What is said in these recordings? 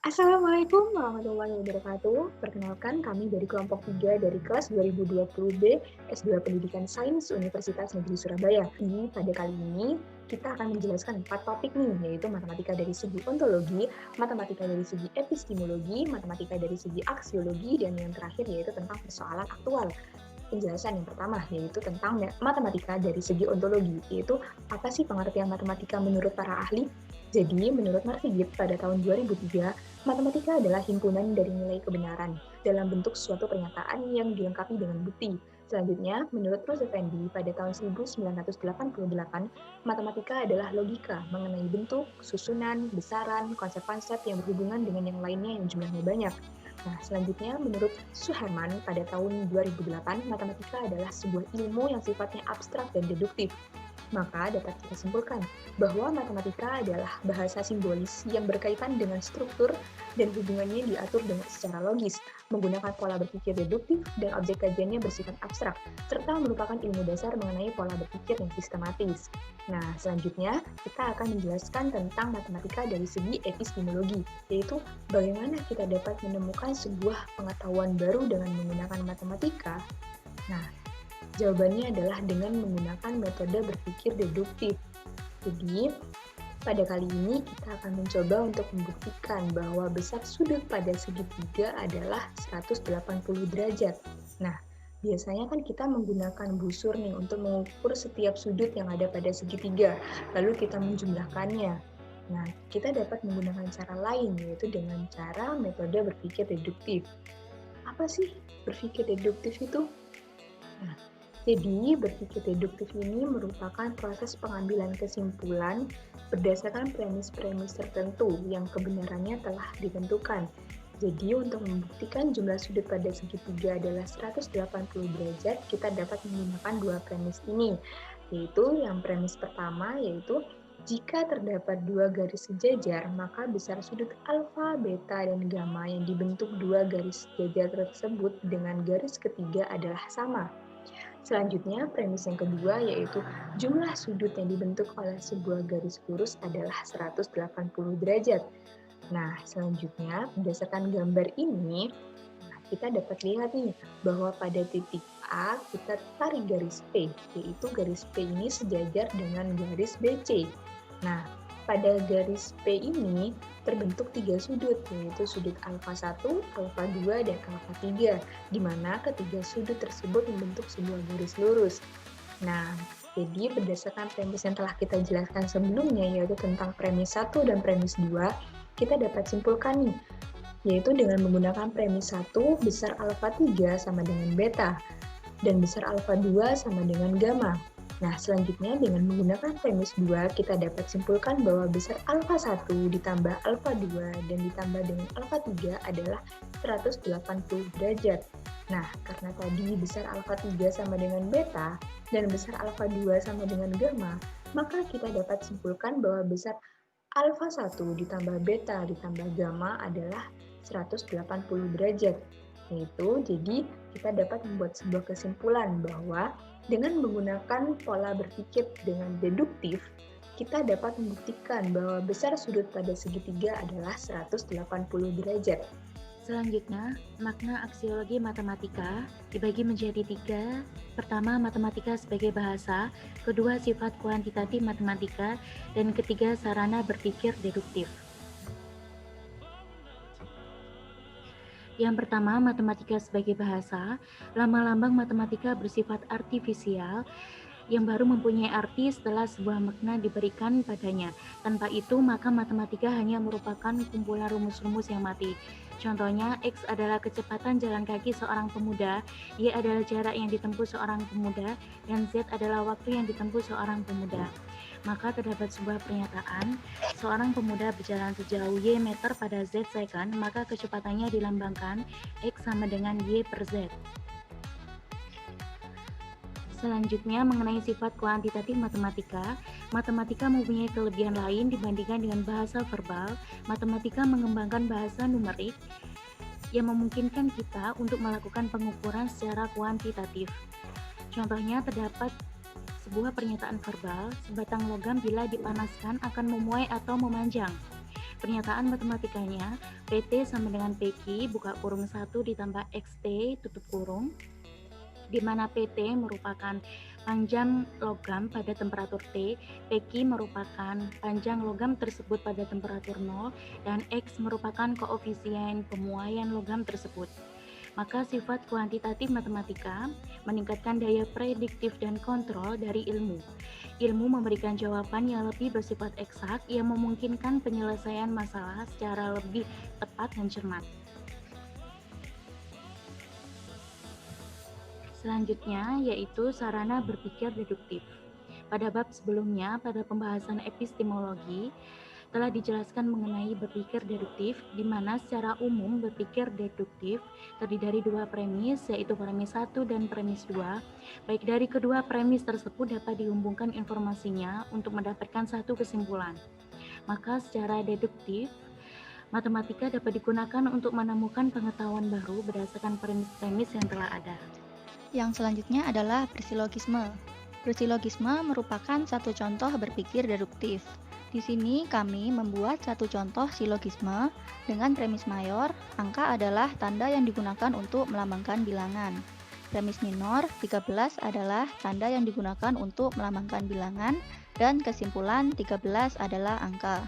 Assalamualaikum warahmatullahi wabarakatuh. Perkenalkan kami dari kelompok 3 dari kelas 2020B S2 Pendidikan Sains Universitas Negeri Surabaya. Pada kali ini kita akan menjelaskan 4 topik nih, yaitu matematika dari segi ontologi, matematika dari segi epistemologi, matematika dari segi aksiologi, dan yang terakhir yaitu tentang persoalan aktual. Penjelasan yang pertama yaitu tentang matematika dari segi ontologi, yaitu apa sih pengertian matematika menurut para ahli? Jadi, menurut Mark Figit pada tahun 2003, matematika adalah himpunan dari nilai kebenaran dalam bentuk suatu pernyataan yang dilengkapi dengan bukti. Selanjutnya, menurut Rose Effendi pada tahun 1988, matematika adalah logika mengenai bentuk, susunan, besaran, konsep-konsep yang berhubungan dengan yang lainnya yang jumlahnya banyak. Nah, selanjutnya menurut Suherman pada tahun 2008, matematika adalah sebuah ilmu yang sifatnya abstrak dan deduktif. Maka dapat kita simpulkan bahwa matematika adalah bahasa simbolis yang berkaitan dengan struktur dan hubungannya diatur dengan secara logis, menggunakan pola berpikir deduktif dan objek kajiannya bersifat abstrak, serta merupakan ilmu dasar mengenai pola berpikir yang sistematis. Nah, selanjutnya kita akan menjelaskan tentang matematika dari segi epistemologi, yaitu bagaimana kita dapat menemukan sebuah pengetahuan baru dengan menggunakan matematika. Nah, jawabannya adalah dengan menggunakan metode berpikir deduktif. Jadi, pada kali ini kita akan mencoba untuk membuktikan bahwa besar sudut pada segitiga adalah 180 derajat. Nah, biasanya kan kita menggunakan busur nih untuk mengukur setiap sudut yang ada pada segitiga, lalu kita menjumlahkannya. Nah, kita dapat menggunakan cara lain, yaitu dengan cara metode berpikir deduktif. Apa sih berpikir deduktif itu? Nah, jadi berpikir deduktif ini merupakan proses pengambilan kesimpulan berdasarkan premis-premis tertentu yang kebenarannya telah ditentukan. Jadi untuk membuktikan jumlah sudut pada segitiga adalah 180 derajat, kita dapat menggunakan dua premis ini, yaitu yang premis pertama yaitu jika terdapat dua garis sejajar, maka besar sudut alfa, beta, dan gamma yang dibentuk dua garis sejajar tersebut dengan garis ketiga adalah sama. Selanjutnya, premis yang kedua yaitu jumlah sudut yang dibentuk oleh sebuah garis lurus adalah 180 derajat. Nah, selanjutnya, berdasarkan gambar ini, kita dapat lihat nih bahwa pada titik A kita tarik garis P, yaitu garis P ini sejajar dengan garis BC. Nah, pada garis P ini terbentuk tiga sudut, yaitu sudut alfa 1, alfa 2, dan alfa 3, di mana ketiga sudut tersebut membentuk sebuah garis lurus. Nah, jadi berdasarkan premis yang telah kita jelaskan sebelumnya, yaitu tentang premis 1 dan premis 2, kita dapat simpulkan nih, yaitu dengan menggunakan premis 1, besar alfa 3 sama dengan beta, dan besar alfa 2 sama dengan gamma. Nah, selanjutnya dengan menggunakan premis 2, kita dapat simpulkan bahwa besar alfa 1 ditambah alfa 2 dan ditambah dengan alfa 3 adalah 180 derajat. Nah, karena tadi besar alfa 3 sama dengan beta dan besar alfa 2 sama dengan gamma, maka kita dapat simpulkan bahwa besar alfa 1 ditambah beta ditambah gamma adalah 180 derajat. Yaitu, jadi kita dapat membuat sebuah kesimpulan bahwa dengan menggunakan pola berpikir dengan deduktif, kita dapat membuktikan bahwa besar sudut pada segitiga adalah 180 derajat. Selanjutnya, makna aksiologi matematika dibagi menjadi tiga. Pertama, matematika sebagai bahasa, kedua, sifat kuantitatif matematika, dan ketiga, sarana berpikir deduktif. Yang pertama, matematika sebagai bahasa. Lambang-lambang matematika bersifat artifisial yang baru mempunyai arti setelah sebuah makna diberikan padanya. Tanpa itu, maka matematika hanya merupakan kumpulan rumus-rumus yang mati. Contohnya, X adalah kecepatan jalan kaki seorang pemuda, Y adalah jarak yang ditempuh seorang pemuda, dan Z adalah waktu yang ditempuh seorang pemuda. Maka terdapat sebuah pernyataan, seorang pemuda berjalan sejauh Y meter pada Z second, maka kecepatannya dilambangkan X sama dengan Y per Z. Selanjutnya, mengenai sifat kuantitatif matematika, matematika mempunyai kelebihan lain dibandingkan dengan bahasa verbal. Matematika mengembangkan bahasa numerik yang memungkinkan kita untuk melakukan pengukuran secara kuantitatif. Contohnya, terdapat sebuah pernyataan verbal, sebatang logam bila dipanaskan akan memuai atau memanjang. Pernyataan matematikanya, PT sama dengan PQ, buka kurung 1 ditambah XT, tutup kurung, di mana PT merupakan panjang logam pada temperatur T, PQ merupakan panjang logam tersebut pada temperatur 0, dan X merupakan koefisien pemuaian logam tersebut. Maka sifat kuantitatif matematika meningkatkan daya prediktif dan kontrol dari ilmu. Ilmu memberikan jawaban yang lebih bersifat eksak yang memungkinkan penyelesaian masalah secara lebih tepat dan cermat. Selanjutnya yaitu sarana berpikir deduktif. Pada bab sebelumnya, pada pembahasan epistemologi, telah dijelaskan mengenai berpikir deduktif, di mana secara umum berpikir deduktif terdiri dari dua premis, yaitu premis 1 dan premis 2. Baik dari kedua premis tersebut dapat dihubungkan informasinya untuk mendapatkan satu kesimpulan. Maka secara deduktif, matematika dapat digunakan untuk menemukan pengetahuan baru berdasarkan premis-premis yang telah ada. Yang selanjutnya adalah bersilogisme. Bersilogisme merupakan satu contoh berpikir deduktif. Di sini kami membuat satu contoh silogisme dengan premis mayor, angka adalah tanda yang digunakan untuk melambangkan bilangan. Premis minor, 13 adalah tanda yang digunakan untuk melambangkan bilangan, dan kesimpulan 13 adalah angka.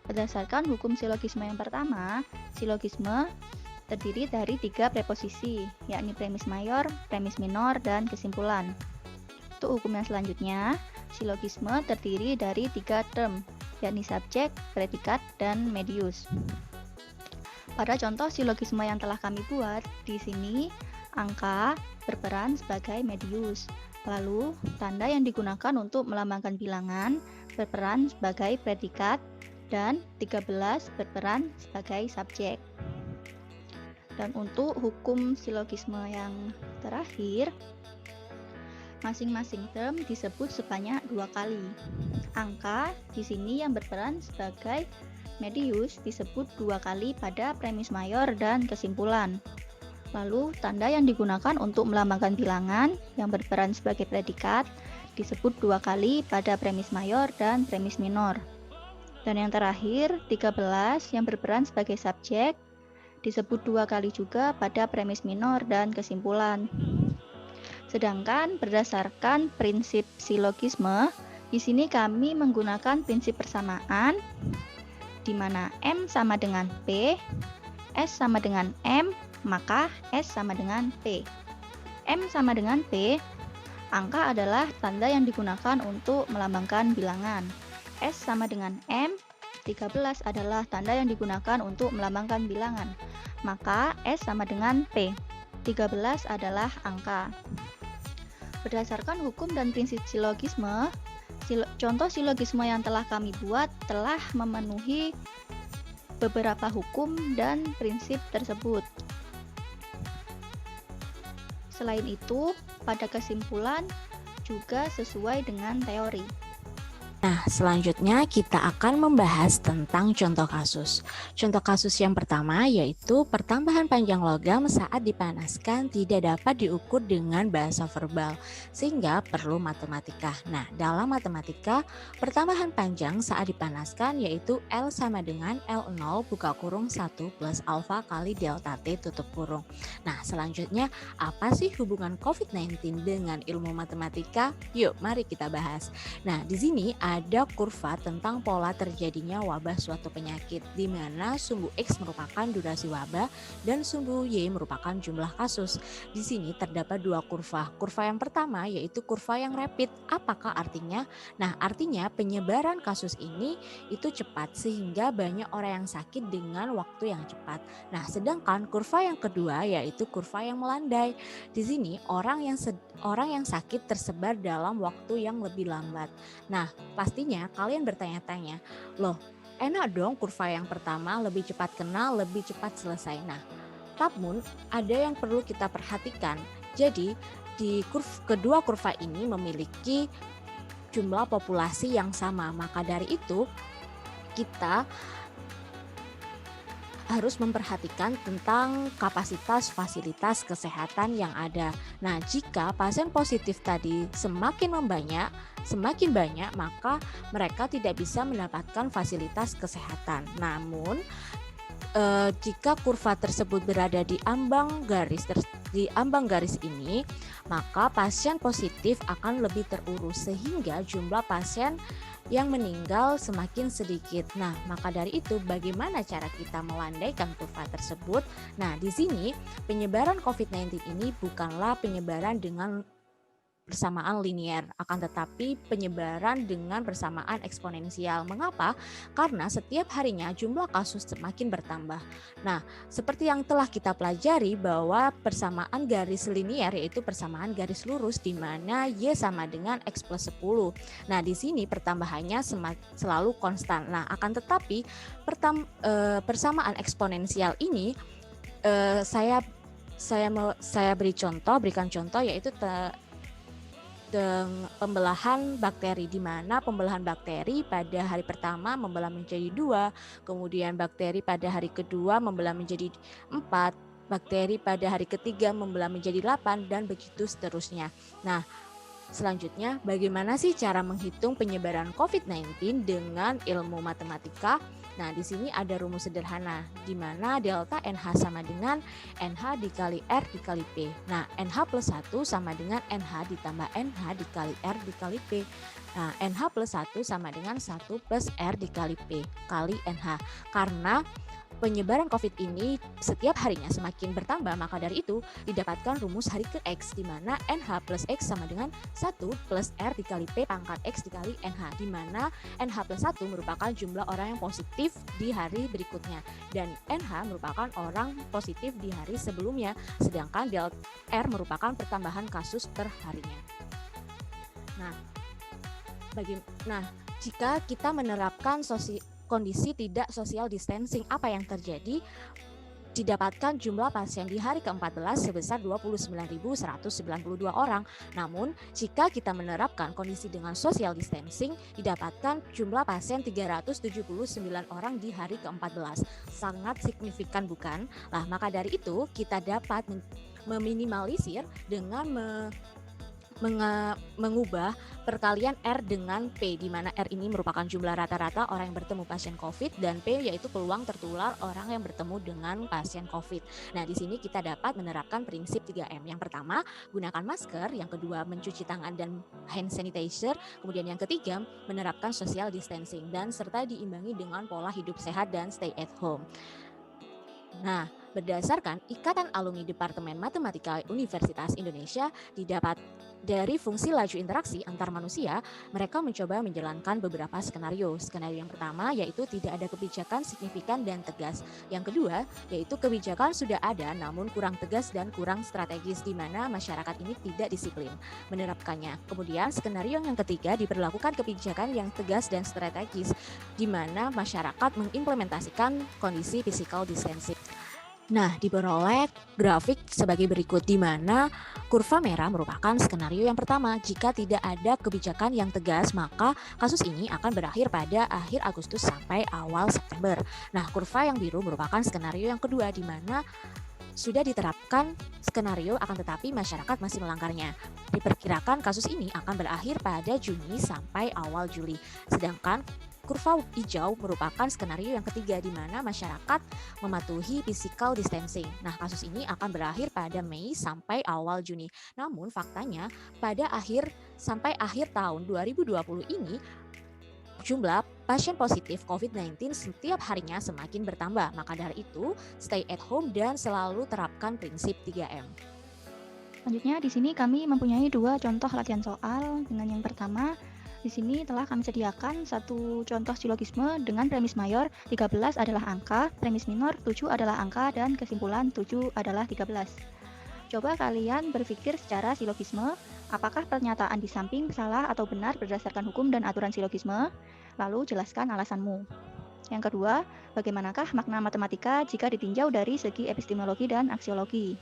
Berdasarkan hukum silogisme yang pertama, silogisme terdiri dari 3 preposisi, yakni premis mayor, premis minor, dan kesimpulan. Untuk hukum yang selanjutnya, silogisme terdiri dari 3 term, yakni subjek, predikat, dan medius. Pada contoh silogisme yang telah kami buat, di sini angka berperan sebagai medius. Lalu, tanda yang digunakan untuk melambangkan bilangan berperan sebagai predikat, dan 13 berperan sebagai subjek. Dan untuk hukum silogisme yang terakhir, masing-masing term disebut sebanyak 2 kali. Angka di sini yang berperan sebagai medius disebut 2 kali pada premis mayor dan kesimpulan. Lalu tanda yang digunakan untuk melambangkan bilangan yang berperan sebagai predikat disebut 2 kali pada premis mayor dan premis minor. Dan yang terakhir, 13 yang berperan sebagai subjek disebut 2 kali juga pada premis minor dan kesimpulan. Sedangkan berdasarkan prinsip silogisme, di sini kami menggunakan prinsip persamaan, di mana M sama dengan P, S sama dengan M, maka S sama dengan P. M sama dengan P, angka adalah tanda yang digunakan untuk melambangkan bilangan. S sama dengan M, 13 adalah tanda yang digunakan untuk melambangkan bilangan. Maka S sama dengan P. 13 adalah angka. Berdasarkan hukum dan prinsip silogisme, contoh silogisme yang telah kami buat telah memenuhi beberapa hukum dan prinsip tersebut. Selain itu, pada kesimpulan juga sesuai dengan teori. Nah, selanjutnya kita akan membahas tentang contoh kasus. Contoh kasus yang pertama yaitu pertambahan panjang logam saat dipanaskan tidak dapat diukur dengan bahasa verbal, sehingga perlu matematika. Nah, dalam matematika, pertambahan panjang saat dipanaskan yaitu L sama dengan L0 buka kurung 1 plus alfa kali delta T tutup kurung. Nah, selanjutnya apa sih hubungan COVID-19 dengan ilmu matematika? Yuk, mari kita bahas. Nah, di sini ada kurva tentang pola terjadinya wabah suatu penyakit, di mana sumbu X merupakan durasi wabah dan sumbu Y merupakan jumlah kasus. Di sini terdapat dua kurva. Kurva yang pertama yaitu kurva yang rapid. Apakah artinya? Nah, artinya penyebaran kasus ini itu cepat sehingga banyak orang yang sakit dengan waktu yang cepat. Nah, sedangkan kurva yang kedua yaitu kurva yang melandai. Di sini orang yang sakit tersebar dalam waktu yang lebih lambat. Nah, pastinya kalian bertanya-tanya, loh enak dong kurva yang pertama lebih cepat kenal, lebih cepat selesai. Nah, namun ada yang perlu kita perhatikan. Jadi di kedua kurva ini memiliki jumlah populasi yang sama. Maka dari itu kita harus memperhatikan tentang kapasitas fasilitas kesehatan yang ada. Nah, jika pasien positif tadi semakin banyak, maka mereka tidak bisa mendapatkan fasilitas kesehatan. Namun, jika kurva tersebut berada di ambang garis ini, maka pasien positif akan lebih terurus sehingga jumlah pasien yang meninggal semakin sedikit. Nah, maka dari itu bagaimana cara kita melandaikan kurva tersebut? Nah, di sini penyebaran COVID-19 ini bukanlah penyebaran dengan bersamaan linear, akan tetapi penyebaran dengan bersamaan eksponensial. Mengapa? Karena setiap harinya jumlah kasus semakin bertambah. Nah, seperti yang telah kita pelajari bahwa persamaan garis linear yaitu persamaan garis lurus di mana Y sama dengan X plus 10. Nah, di sini pertambahannya selalu konstan. Nah, akan tetapi persamaan eksponensial ini saya berikan contoh yaitu pembelahan bakteri, di mana pembelahan bakteri pada hari pertama membelah menjadi 2, kemudian bakteri pada hari kedua membelah menjadi 4, bakteri pada hari ketiga membelah menjadi 8, dan begitu seterusnya. Nah, selanjutnya bagaimana sih cara menghitung penyebaran COVID-19 dengan ilmu matematika? Nah, di sini ada rumus sederhana di mana delta NH sama dengan NH dikali R dikali P. Nah, NH plus 1 sama dengan NH ditambah NH dikali R dikali P. Nah, NH plus 1 sama dengan 1 plus R dikali P kali NH. Karena penyebaran COVID ini setiap harinya semakin bertambah, maka dari itu didapatkan rumus hari ke X, di mana NH plus X sama dengan 1 plus R dikali P pangkat X dikali NH, di mana NH plus 1 merupakan jumlah orang yang positif di hari berikutnya, dan NH merupakan orang positif di hari sebelumnya, sedangkan delta R merupakan pertambahan kasus per harinya. Nah, jika kita menerapkan kondisi tidak social distancing, apa yang terjadi? Didapatkan jumlah pasien di hari ke-14 sebesar 29.192 orang. Namun, jika kita menerapkan kondisi dengan social distancing, didapatkan jumlah pasien 379 orang di hari ke-14. Sangat signifikan, bukan? Nah, maka dari itu kita dapat meminimalisir dengan mengubah perkalian R dengan P, di mana R ini merupakan jumlah rata-rata orang yang bertemu pasien COVID, dan P yaitu peluang tertular orang yang bertemu dengan pasien COVID. Nah, di sini kita dapat menerapkan prinsip 3M. Yang pertama, gunakan masker. Yang kedua, mencuci tangan dan hand sanitizer. Kemudian yang ketiga, menerapkan social distancing, dan serta diimbangi dengan pola hidup sehat dan stay at home. Nah, berdasarkan Ikatan Alumni Departemen Matematika Universitas Indonesia, didapat dari fungsi laju interaksi antar manusia, mereka mencoba menjalankan beberapa skenario. Skenario yang pertama yaitu tidak ada kebijakan signifikan dan tegas. Yang kedua yaitu kebijakan sudah ada namun kurang tegas dan kurang strategis, di mana masyarakat ini tidak disiplin menerapkannya. Kemudian skenario yang ketiga, diberlakukan kebijakan yang tegas dan strategis, di mana masyarakat mengimplementasikan kondisi physical distancing. Nah, diperoleh grafik sebagai berikut, di mana kurva merah merupakan skenario yang pertama. Jika tidak ada kebijakan yang tegas, maka kasus ini akan berakhir pada akhir Agustus sampai awal September. Nah, kurva yang biru merupakan skenario yang kedua, di mana sudah diterapkan skenario akan tetapi masyarakat masih melanggarnya. Diperkirakan kasus ini akan berakhir pada Juni sampai awal Juli. Sedangkan kurva hijau merupakan skenario yang ketiga, di mana masyarakat mematuhi physical distancing. Nah, kasus ini akan berakhir pada Mei sampai awal Juni. Namun faktanya pada akhir tahun 2020 ini, jumlah pasien positif COVID-19 setiap harinya semakin bertambah. Maka dari itu, stay at home dan selalu terapkan prinsip 3M. Selanjutnya di sini kami mempunyai 2 contoh latihan soal. Dengan yang pertama, di sini telah kami sediakan satu contoh silogisme dengan premis mayor 13 adalah angka, premis minor 7 adalah angka, dan kesimpulan 7 adalah 13. Coba kalian berpikir secara silogisme, apakah pernyataan di samping salah atau benar berdasarkan hukum dan aturan silogisme? Lalu jelaskan alasanmu. Yang kedua, bagaimanakah makna matematika jika ditinjau dari segi epistemologi dan aksiologi?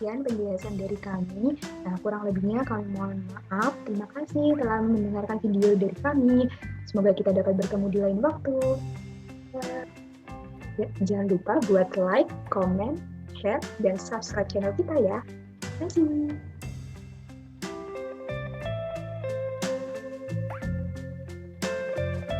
sekian penjelasan dari kami. Nah, kurang lebihnya kami mohon maaf. Terima kasih telah mendengarkan video dari kami. Semoga kita dapat bertemu di lain waktu. Ya, jangan lupa buat like, comment, share, dan subscribe channel kita ya. Terima kasih.